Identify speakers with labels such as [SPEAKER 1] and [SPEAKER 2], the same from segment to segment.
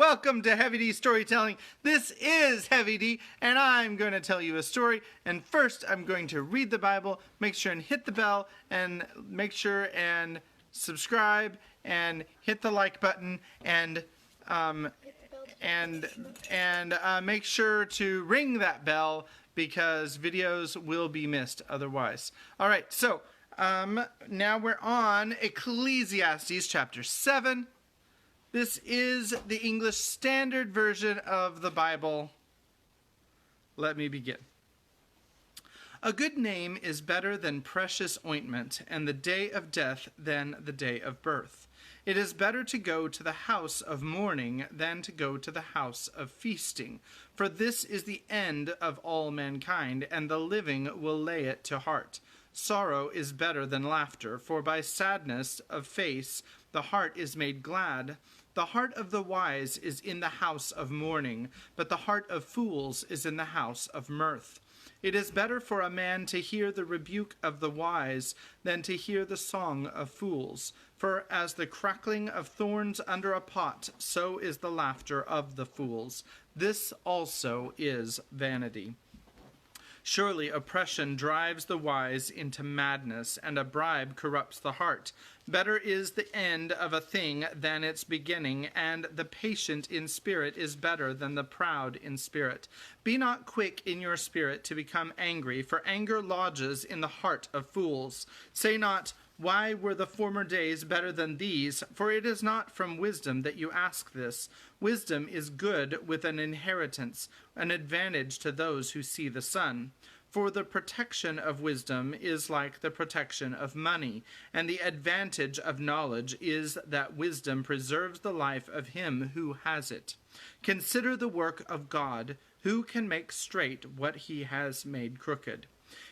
[SPEAKER 1] welcome to Heavy D Storytelling. This is Heavy D, and I'm going to tell you a story. And first, I'm going to read the Bible, make sure and hit the bell, and make sure and subscribe, and hit the like button, and make sure to ring that bell because videos will be missed otherwise. All right, so now we're on Ecclesiastes chapter 7. This is the English Standard Version of the Bible. Let me begin. A good name is better than precious ointment, and the day of death than the day of birth. It is better to go to the house of mourning than to go to the house of feasting, for this is the end of all mankind, and the living will lay it to heart. Sorrow is better than laughter, for by sadness of face the heart is made glad. The heart of the wise is in the house of mourning, but the heart of fools is in the house of mirth. It is better for a man to hear the rebuke of the wise than to hear the song of fools. For as the crackling of thorns under a pot, so is the laughter of the fools. This also is vanity. Surely oppression drives the wise into madness, and a bribe corrupts the heart. Better is the end of a thing than its beginning, and the patient in spirit is better than the proud in spirit. Be not quick in your spirit to become angry, for anger lodges in the heart of fools. Say not, why were the former days better than these? For it is not from wisdom that you ask this. Wisdom is good with an inheritance, an advantage to those who see the sun. For the protection of wisdom is like the protection of money, and the advantage of knowledge is that wisdom preserves the life of him who has it. Consider the work of God, who can make straight what he has made crooked.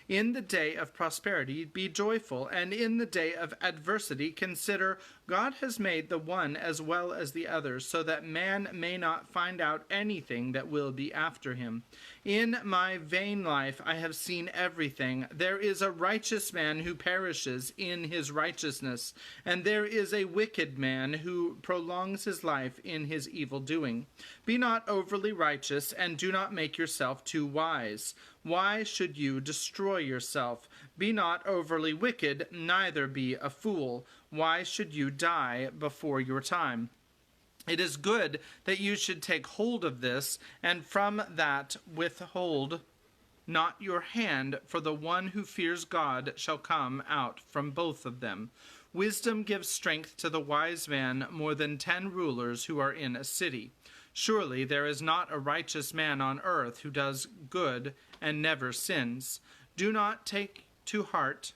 [SPEAKER 1] In the day of prosperity be joyful, and in the day of adversity consider God has made the one as well as the other, so that man may not find out anything that will be after him. In my vain life I have seen everything. There is a righteous man who perishes in his righteousness, and there is a wicked man who prolongs his life in his evil doing. Be not overly righteous, and do not make yourself too wise. Why should you destroy yourself? Be not overly wicked, neither be a fool. Why should you die before your time? It is good that you should take hold of this, and from that withhold not your hand, for the one who fears God shall come out from both of them. Wisdom gives strength to the wise man more than 10 rulers who are in a city. Surely there is not a righteous man on earth who does good and never sins. Do not take to heart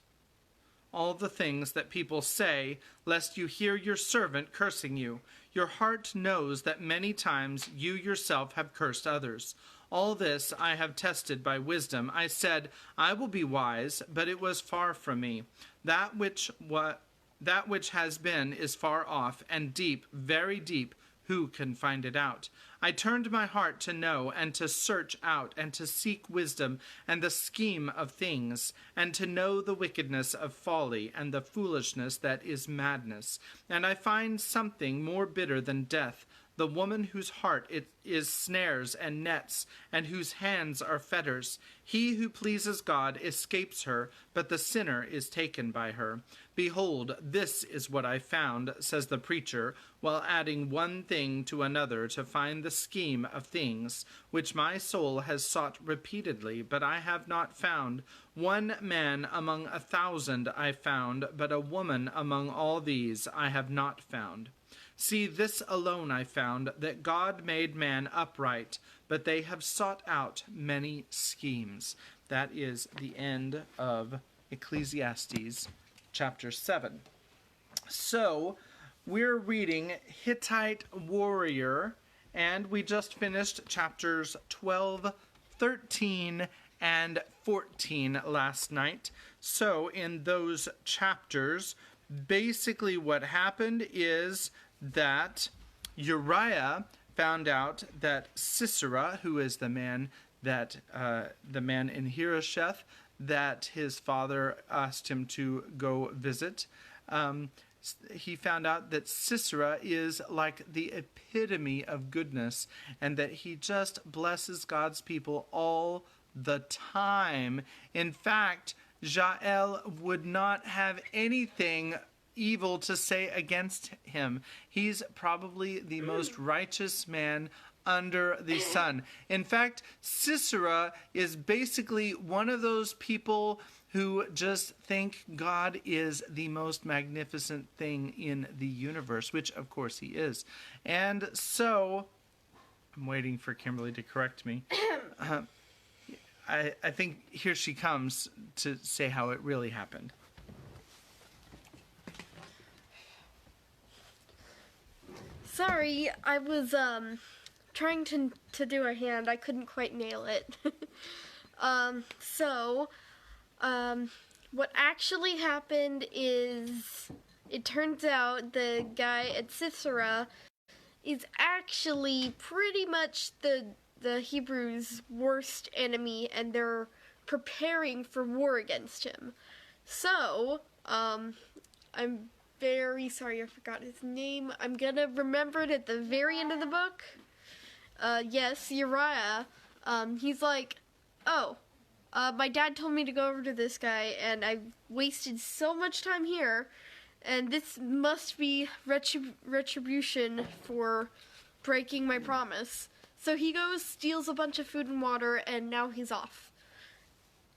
[SPEAKER 1] all the things that people say, lest you hear your servant cursing you. Your heart knows that many times you yourself have cursed others. All this I have tested by wisdom. I said, I will be wise, but it was far from me. That which has been is far off, and deep, very deep. Who can find it out? I turned my heart to know, and to search out, and to seek wisdom, and the scheme of things, and to know the wickedness of folly, and the foolishness that is madness. And I find something more bitter than death, the woman whose heart it is snares and nets, and whose hands are fetters. He who pleases God escapes her, but the sinner is taken by her. Behold, this is what I found, says the preacher, while adding one thing to another to find the scheme of things, which my soul has sought repeatedly, but I have not found. One man among 1,000 I found, but a woman among all these I have not found. See, this alone I found, that God made man upright, but they have sought out many schemes. That is the end of Ecclesiastes chapter 7. So, we're reading Hittite Warrior, and we just finished chapters 12, 13, and 14 last night. So, in those chapters, basically what happened is that Uriah found out that Sisera, who is the man in Harosheth that his father asked him to go visit, he found out that Sisera is like the epitome of goodness and that he just blesses God's people all the time. In fact, Jael would not have anything evil to say against him. He's probably the most righteous man under the sun. In fact, Sisera is basically one of those people who just think God is the most magnificent thing in the universe, which of course he is. And so, I'm waiting for Kimberly to correct me. I think here she comes to say how it really happened.
[SPEAKER 2] Sorry, I was trying to do a hand. I couldn't quite nail it. What actually happened is it turns out the guy at Sisera is actually pretty much the Hebrews' worst enemy, and they're preparing for war against him. So, I'm very sorry I forgot his name. I'm gonna remember it at the very end of the book. Yes, Uriah. He's like, my dad told me to go over to this guy, and I wasted so much time here, and this must be retribution for breaking my promise. So he goes, steals a bunch of food and water, and now he's off.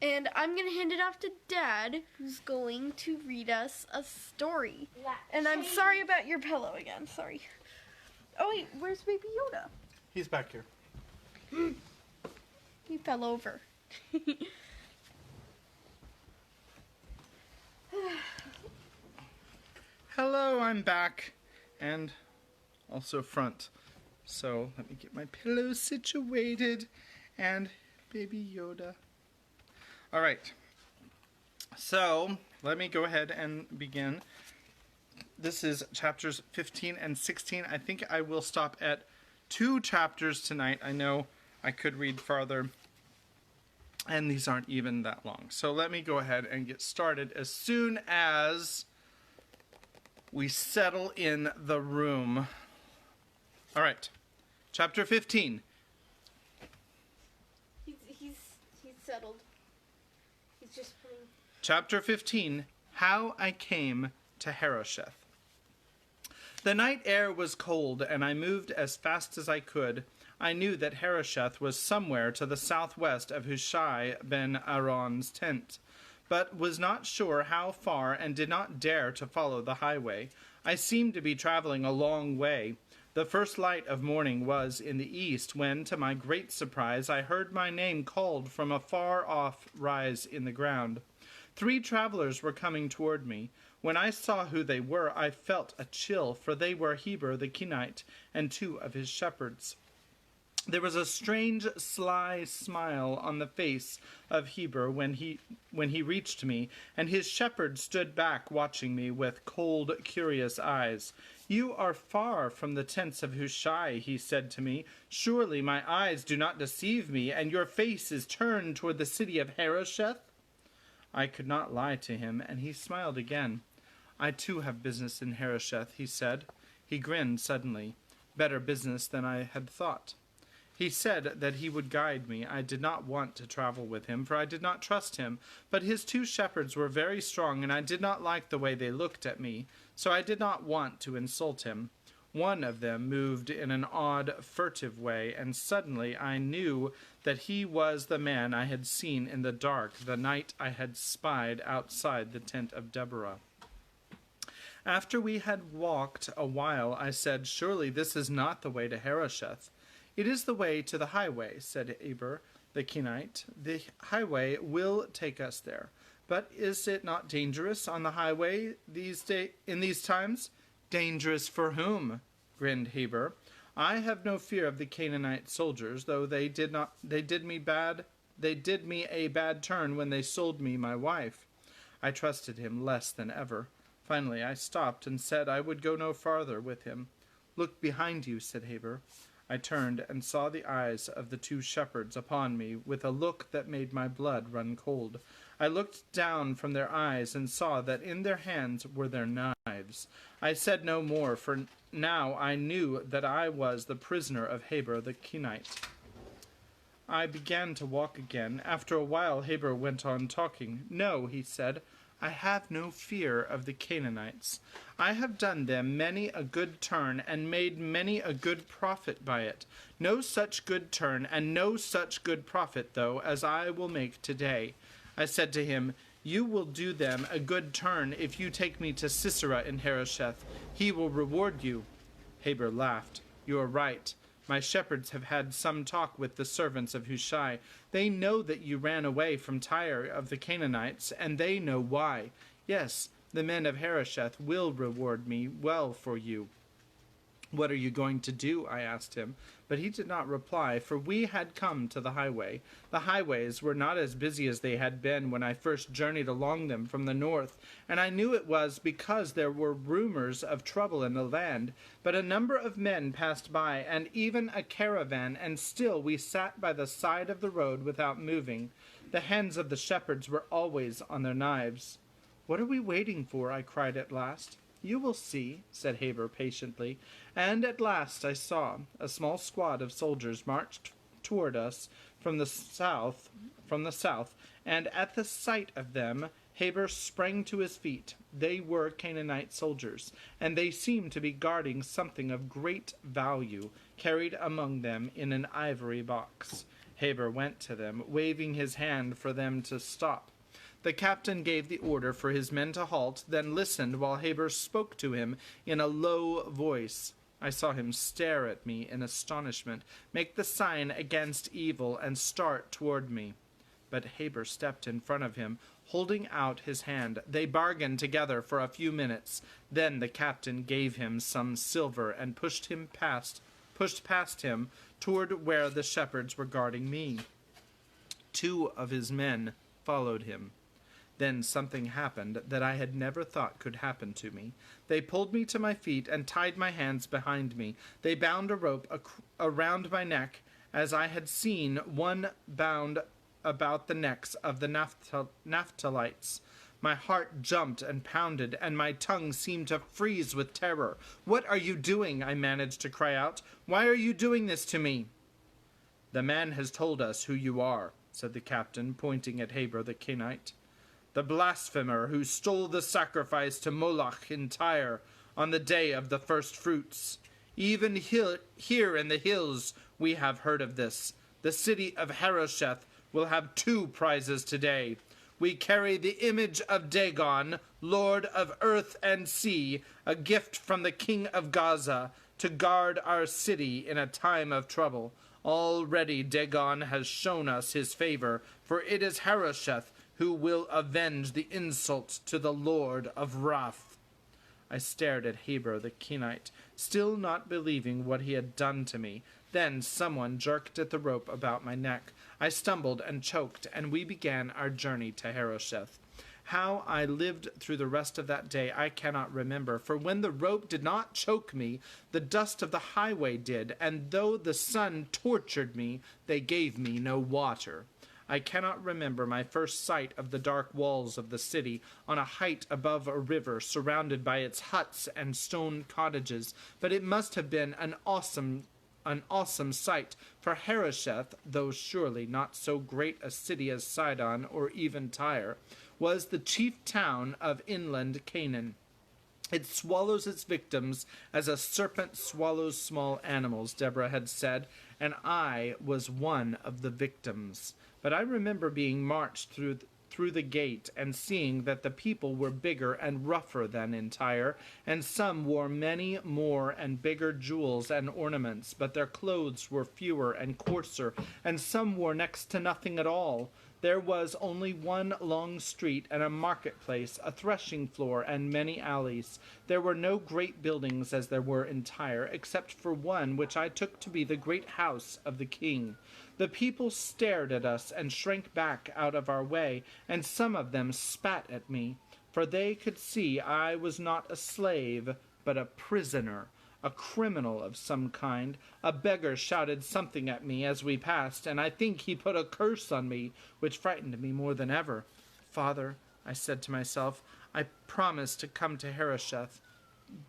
[SPEAKER 2] And I'm going to hand it off to Dad, who's going to read us a story. And I'm sorry about your pillow again, sorry. Oh wait, where's Baby Yoda?
[SPEAKER 1] He's back here.
[SPEAKER 2] He fell over.
[SPEAKER 1] Hello, I'm back. And also front. So let me get my pillow situated. And Baby Yoda. All right. So let me go ahead and begin. This is chapters 15 and 16. I think I will stop at 2 chapters tonight. I know I could read farther. And these aren't even that long. So let me go ahead and get started as soon as we settle in the room. All right. Chapter 15.
[SPEAKER 2] He's settled. He's just playing.
[SPEAKER 1] Chapter 15. How I Came to Harosheth. The night air was cold, and I moved as fast as I could. I knew that Harosheth was somewhere to the southwest of Hushai ben Aaron's tent, but was not sure how far and did not dare to follow the highway. I seemed to be traveling a long way. The first light of morning was in the east when, to my great surprise, I heard my name called from a far-off rise in the ground. 3 travelers were coming toward me. When I saw who they were, I felt a chill, for they were Heber the Kenite and 2 of his shepherds. There was a strange, sly smile on the face of Heber when he reached me, and his shepherd stood back watching me with cold, curious eyes. "You are far from the tents of Hushai," he said to me. "Surely my eyes do not deceive me, and your face is turned toward the city of Harosheth?" I could not lie to him, and he smiled again. "I too have business in Harosheth," he said. He grinned suddenly. "Better business than I had thought." He said that he would guide me. I did not want to travel with him, for I did not trust him, but his 2 shepherds were very strong, and I did not like the way they looked at me, so I did not want to insult him. One of them moved in an odd, furtive way, and suddenly I knew that he was the man I had seen in the dark the night I had spied outside the tent of Deborah. After we had walked a while, I said, "Surely this is not the way to Harosheth." "It is the way to the highway," said Heber the Kenite. "The highway will take us there. But is it not dangerous on the highway in these times?" "Dangerous for whom?" grinned Heber. "I have no fear of the Canaanite soldiers, though they did me a bad turn when they sold me my wife." I trusted him less than ever. Finally I stopped and said I would go no farther with him. "Look behind you," said Heber. I turned and saw the eyes of the 2 shepherds upon me with a look that made my blood run cold. I looked down from their eyes and saw that in their hands were their knives. I said no more, for now I knew that I was the prisoner of Heber the Kenite. I began to walk again. After a while Heber went on talking. "No," he said, "I have no fear of the Canaanites. I have done them many a good turn, and made many a good profit by it. No such good turn, and no such good profit, though, as I will make today." I said to him, "You will do them a good turn if you take me to Sisera in Harosheth. He will reward you." Heber laughed. "You are right. My shepherds have had some talk with the servants of Hushai. They know that you ran away from Tyre of the Canaanites, and they know why. Yes, the men of Harosheth will reward me well for you." "What are you going to do?" I asked him. But he did not reply, for we had come to the highway. The highways were not as busy as they had been when I first journeyed along them from the north, and I knew it was because there were rumors of trouble in the land. But a number of men passed by, and even a caravan, and still we sat by the side of the road without moving. The hands of the shepherds were always on their knives. "What are we waiting for?" I cried at last. "You will see," said Heber patiently. And at last I saw a small squad of soldiers marched toward us from the south, and at the sight of them Heber sprang to his feet. They were Canaanite soldiers, and they seemed to be guarding something of great value, carried among them in an ivory box. Heber went to them, waving his hand for them to stop. The captain gave the order for his men to halt, then listened while Heber spoke to him in a low voice. I saw him stare at me in astonishment, make the sign against evil, and start toward me. But Heber stepped in front of him, holding out his hand. They bargained together for a few minutes. Then the captain gave him some silver and pushed past him toward where the shepherds were guarding me. 2 of his men followed him. Then something happened that I had never thought could happen to me. They pulled me to my feet and tied my hands behind me. They bound a rope around my neck, as I had seen one bound about the necks of the Naphtalites. My heart jumped and pounded, and my tongue seemed to freeze with terror. "What are you doing?" I managed to cry out. "Why are you doing this to me?" "The man has told us who you are," said the captain, pointing at Heber the Kenite. "The blasphemer who stole the sacrifice to Moloch in Tyre on the day of the first fruits. Even here in the hills we have heard of this. The city of Harosheth will have 2 prizes today. We carry the image of Dagon, lord of earth and sea, a gift from the king of Gaza, to guard our city in a time of trouble. Already Dagon has shown us his favor, for it is Harosheth who will avenge the insult to the Lord of Wrath." I stared at Heber the Kenite, still not believing what he had done to me. Then someone jerked at the rope about my neck. I stumbled and choked, and we began our journey to Harosheth. How I lived through the rest of that day I cannot remember, for when the rope did not choke me, the dust of the highway did, and though the sun tortured me, they gave me no water. I cannot remember my first sight of the dark walls of the city on a height above a river, surrounded by its huts and stone cottages, but it must have been an awesome sight, for Harosheth, though surely not so great a city as Sidon or even Tyre, was the chief town of inland Canaan. It swallows its victims as a serpent swallows small animals, Deborah had said, and I was one of the victims. But I remember being marched through the gate and seeing that the people were bigger and rougher than in Tyre, and some wore many more and bigger jewels and ornaments, but their clothes were fewer and coarser, and some wore next to nothing at all. There was only one long street and a marketplace, a threshing floor, and many alleys. There were no great buildings as there were in Tyre, except for one which I took to be the great house of the king. The people stared at us and shrank back out of our way, and some of them spat at me, for they could see I was not a slave, but a prisoner, a criminal of some kind. A beggar shouted something at me as we passed, and I think he put a curse on me, which frightened me more than ever. Father, I said to myself, I promised to come to Harosheth,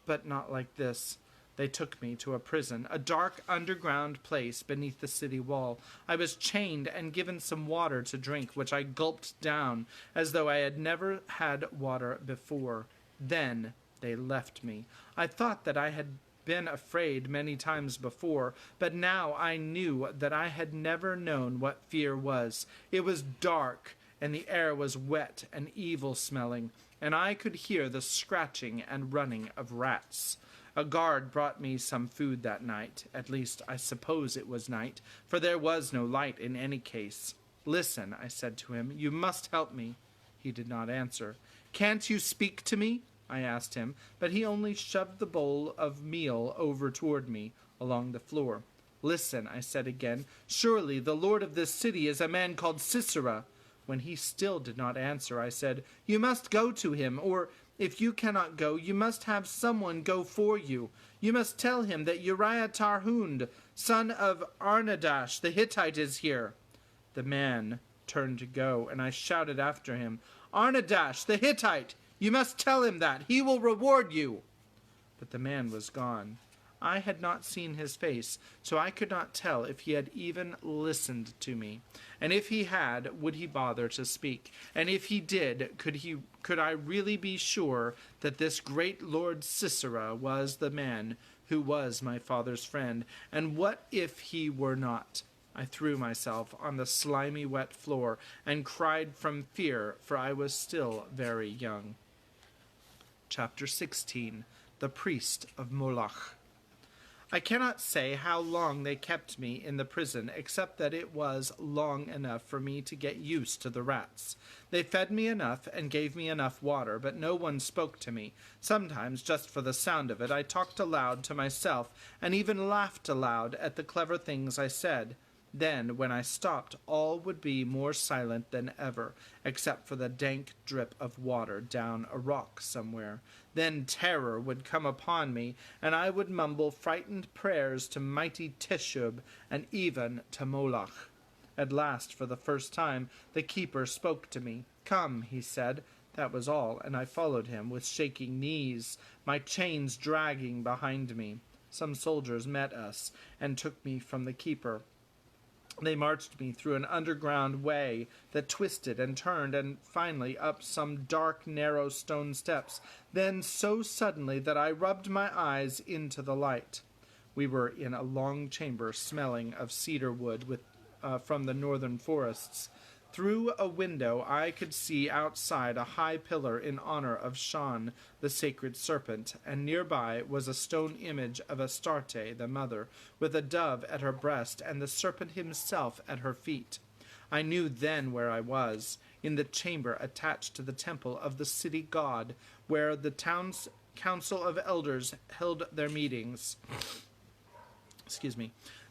[SPEAKER 1] but not like this. They took me to a prison, a dark underground place beneath the city wall. I was chained and given some water to drink, which I gulped down as though I had never had water before. Then they left me. I thought that I had been afraid many times before, but now I knew that I had never known what fear was. It was dark, and the air was wet and evil-smelling, and I could hear the scratching and running of rats. A guard brought me some food that night. At least I suppose it was night, for there was no light in any case. Listen, I said to him, you must help me. He did not answer. Can't you speak to me? I asked him, but he only shoved the bowl of meal over toward me, along the floor. Listen, I said again, surely the lord of this city is a man called Sisera. When he still did not answer, I said, you must go to him, or if you cannot go, you must have someone go for you. You must tell him that Uriah Tarhund, son of Arnadash, the Hittite, is here. The man turned to go, and I shouted after him, Arnadash, the Hittite! You must tell him that. He will reward you. But the man was gone. I had not seen his face, so I could not tell if he had even listened to me. And if he had, would he bother to speak? And if he did, could I really be sure that this great Lord Sisera was the man who was my father's friend? And what if he were not? I threw myself on the slimy wet floor and cried from fear, for I was still very young. Chapter 16. The Priest of Moloch. I cannot say how long they kept me in the prison, except that it was long enough for me to get used to the rats. They fed me enough and gave me enough water, but no one spoke to me. Sometimes, just for the sound of it, I talked aloud to myself, and even laughed aloud at the clever things I said. Then, when I stopped, all would be more silent than ever, except for the dank drip of water down a rock somewhere. Then terror would come upon me, and I would mumble frightened prayers to mighty Tishub and even to Moloch. At last, for the first time, the keeper spoke to me. Come, he said. That was all, and I followed him with shaking knees, my chains dragging behind me. Some soldiers met us and took me from the keeper. They marched me through an underground way that twisted and turned, and finally up some dark, narrow stone steps, then so suddenly that I rubbed my eyes into the light. We were in a long chamber smelling of cedar wood from the northern forests. Through a window I could see outside a high pillar in honor of Shan, the sacred serpent, and nearby was a stone image of Astarte, the mother, with a dove at her breast and the serpent himself at her feet. I knew then where I was, in the chamber attached to the temple of the city god, where the town's council of elders held their meetings.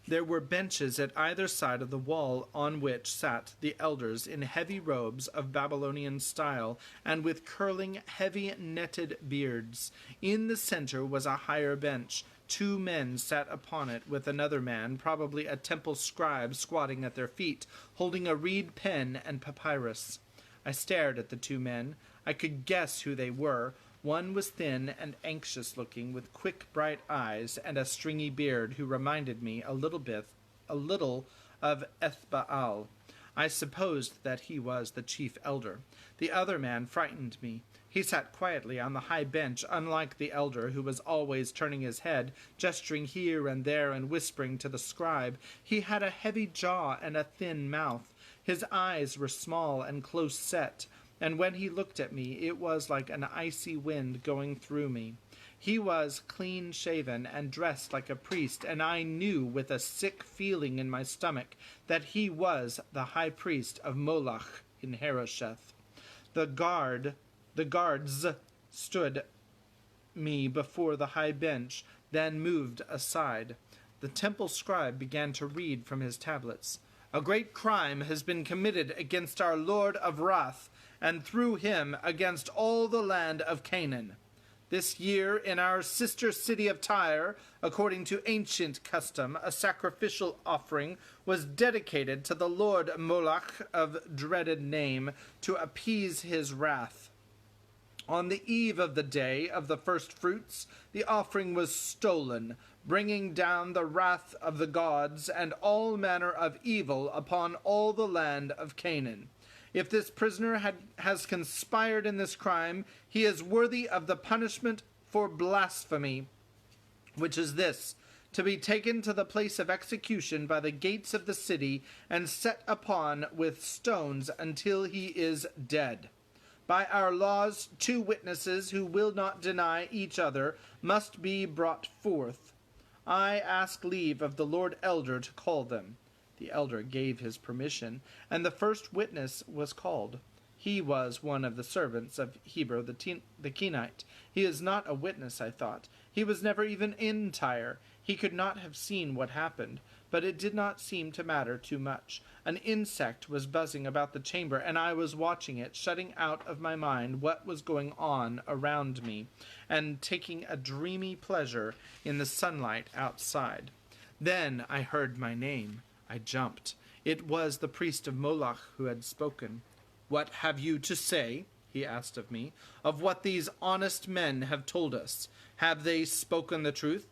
[SPEAKER 1] There were benches at either side of the wall on which sat the elders in heavy robes of Babylonian style and with curling, heavy netted beards. In the center was a higher bench. 2 men sat upon it with another man, probably a temple scribe, squatting at their feet, holding a reed pen and papyrus. I stared at the 2 men. I could guess who they were. One was thin and anxious-looking, with quick, bright eyes and a stringy beard, who reminded me a little of Ethbaal. I supposed that he was the chief elder. The other man frightened me. He sat quietly on the high bench, unlike the elder, who was always turning his head, gesturing here and there and whispering to the scribe. He had a heavy jaw and a thin mouth. His eyes were small and close-set, and when he looked at me, it was like an icy wind going through me. He was clean-shaven and dressed like a priest, and I knew with a sick feeling in my stomach that he was the high priest of Moloch in Harosheth. The guards stood me before the high bench, then moved aside. The temple scribe began to read from his tablets. A great crime has been committed against our Lord of Wrath, and through him against all the land of Canaan. This year, in our sister city of Tyre, according to ancient custom, a sacrificial offering was dedicated to the lord Moloch of dreaded name to appease his wrath. On the eve of the day of the first fruits, the offering was stolen, bringing down the wrath of the gods and all manner of evil upon all the land of Canaan. If this prisoner has conspired in this crime, he is worthy of the punishment for blasphemy, which is this: to be taken to the place of execution by the gates of the city and set upon with stones until he is dead. By our laws, 2 witnesses who will not deny each other must be brought forth. I ask leave of the Lord Elder to call them. The elder gave his permission, and the first witness was called. He was one of the servants of Heber the Kenite. He is not a witness, I thought. He was never even in Tyre. He could not have seen what happened, but it did not seem to matter too much. An insect was buzzing about the chamber, and I was watching it, shutting out of my mind what was going on around me, and taking a dreamy pleasure in the sunlight outside. Then I heard my name. I jumped. It was the priest of Moloch who had spoken. "What have you to say," he asked of me, "of what these honest men have told us? Have they spoken the truth?"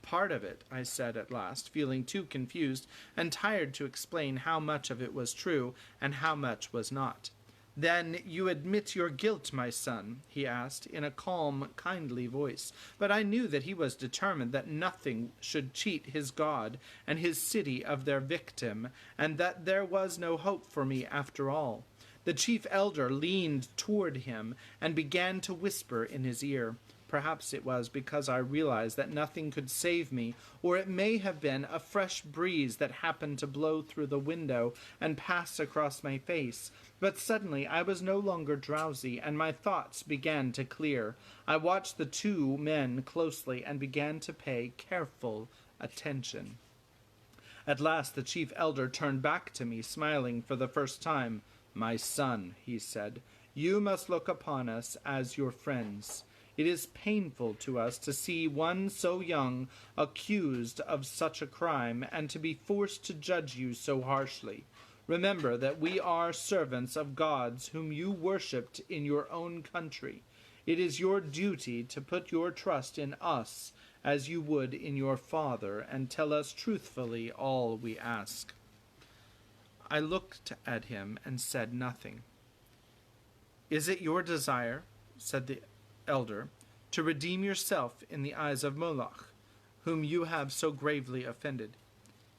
[SPEAKER 1] "Part of it," I said at last, feeling too confused and tired to explain how much of it was true and how much was not. "Then you admit your guilt, my son?" he asked, in a calm, kindly voice. But I knew that he was determined that nothing should cheat his God and his city of their victim, and that there was no hope for me after all. The chief elder leaned toward him and began to whisper in his ear. Perhaps it was because I realized that nothing could save me, or it may have been a fresh breeze that happened to blow through the window and pass across my face. But suddenly I was no longer drowsy, and my thoughts began to clear. I watched the 2 men closely and began to pay careful attention. At last the chief elder turned back to me, smiling for the first time. "My son," he said, "you must look upon us as your friends. It is painful to us to see one so young accused of such a crime, and to be forced to judge you so harshly. Remember that we are servants of gods whom you worshipped in your own country. It is your duty to put your trust in us as you would in your Father, and tell us truthfully all we ask." I looked at him and said nothing. "Is it your desire," said the elder, "to redeem yourself in the eyes of Moloch, whom you have so gravely offended?"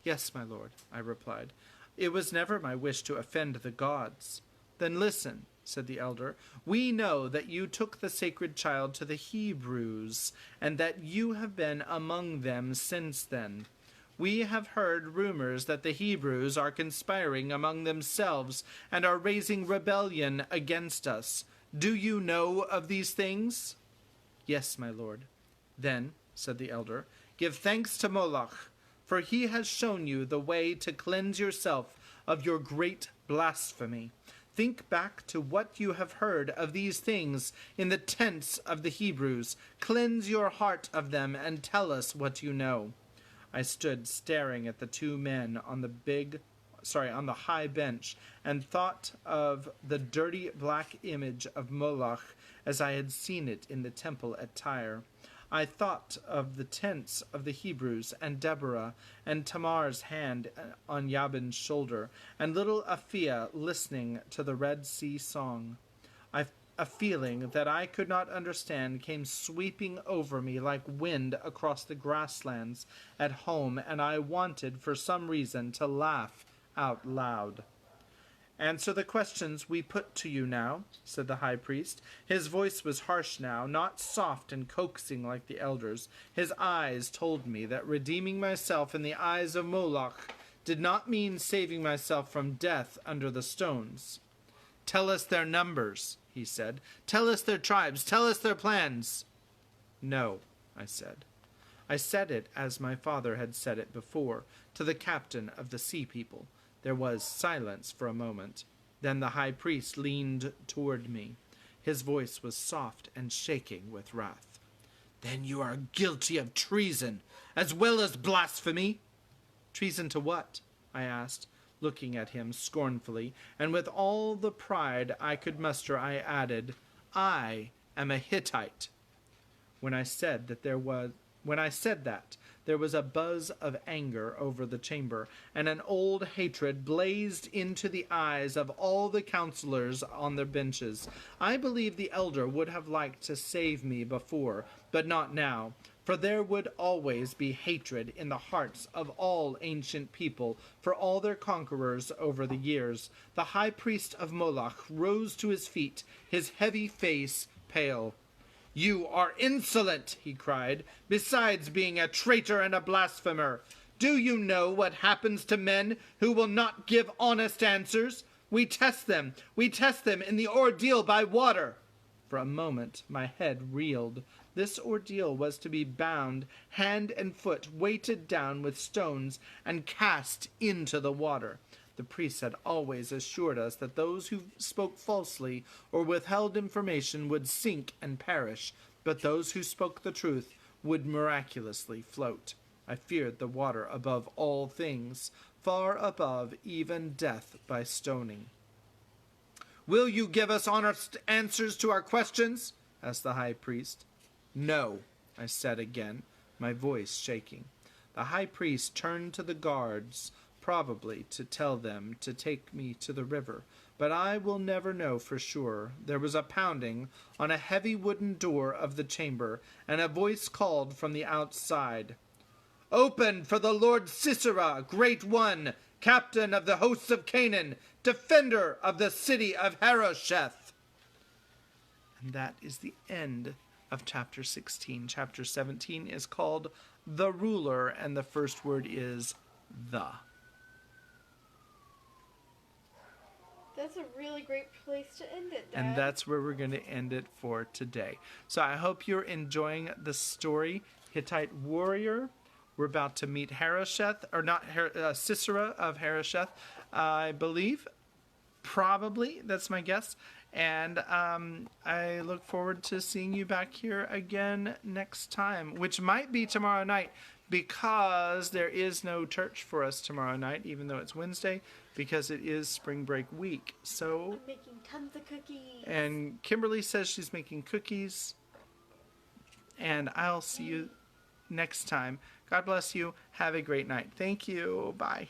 [SPEAKER 1] "Yes, my lord," I replied. "It was never my wish to offend the gods." "Then listen," said the elder. "We know that you took the sacred child to the Hebrews, and that you have been among them since then. We have heard rumors that the Hebrews are conspiring among themselves and are raising rebellion against us. Do you know of these things?" "Yes, my lord." "Then," said the elder, "give thanks to Moloch, for he has shown you the way to cleanse yourself of your great blasphemy. Think back to what you have heard of these things in the tents of the Hebrews. Cleanse your heart of them and tell us what you know." I stood staring at the 2 men on the high bench, and thought of the dirty black image of Moloch as I had seen it in the temple at Tyre. I thought of the tents of the Hebrews, and Deborah, and Tamar's hand on Jabin's shoulder, and little Aphia listening to the Red Sea song. A feeling that I could not understand came sweeping over me like wind across the grasslands at home, and I wanted, for some reason, to laugh out loud. "Answer the questions we put to you now," said the high priest. His voice was harsh now, not soft and coaxing like the elders. His eyes told me that redeeming myself in the eyes of Moloch did not mean saving myself from death under the stones. "Tell us their numbers," he said. "Tell us their tribes. Tell us their plans." "No," I said. I said it as my father had said it before, to the captain of the sea people. There was silence for a moment. Then the high priest leaned toward me. His voice was soft and shaking with wrath. "Then you are guilty of treason, as well as blasphemy." "Treason to what?" I asked, looking at him scornfully, and with all the pride I could muster I added, "I am a Hittite." When I said that, there was a buzz of anger over the chamber, and an old hatred blazed into the eyes of all the counselors on their benches. I believe the elder would have liked to save me before, but not now, for there would always be hatred in the hearts of all ancient people for all their conquerors over the years. The high priest of Moloch rose to his feet, his heavy face pale. "You are insolent," he cried, "besides being a traitor and a blasphemer. Do you know what happens to men who will not give honest answers? We test them in the ordeal by water." For a moment my head reeled. This ordeal was to be bound hand and foot, weighted down with stones, and cast into the water. The priests had always assured us that those who spoke falsely or withheld information would sink and perish, but those who spoke the truth would miraculously float. I feared the water above all things, far above even death by stoning. "Will you give us honest answers to our questions?" asked the high priest. "No," I said again, my voice shaking. The high priest turned to the guards, probably to tell them to take me to the river, but I will never know for sure. There was a pounding on a heavy wooden door of the chamber, and a voice called from the outside, "Open for the Lord Sisera, Great One, Captain of the hosts of Canaan, Defender of the city of Harosheth." And that is the end of chapter 16. Chapter 17 is called The Ruler, and the first word is the.
[SPEAKER 2] That's a really great place to end it, Dad.
[SPEAKER 1] And that's where we're going to end it for today. So I hope you're enjoying the story, Hittite Warrior. We're about to meet Harosheth, or not Sisera of Harosheth, I believe. Probably, that's my guess. And I look forward to seeing you back here again next time, which might be tomorrow night, because there is no church for us tomorrow night, even though it's Wednesday, because it is spring break week. So
[SPEAKER 2] I'm making tons of cookies.
[SPEAKER 1] And Kimberly says she's making cookies. And I'll see you next time. God bless you. Have a great night. Thank you. Bye.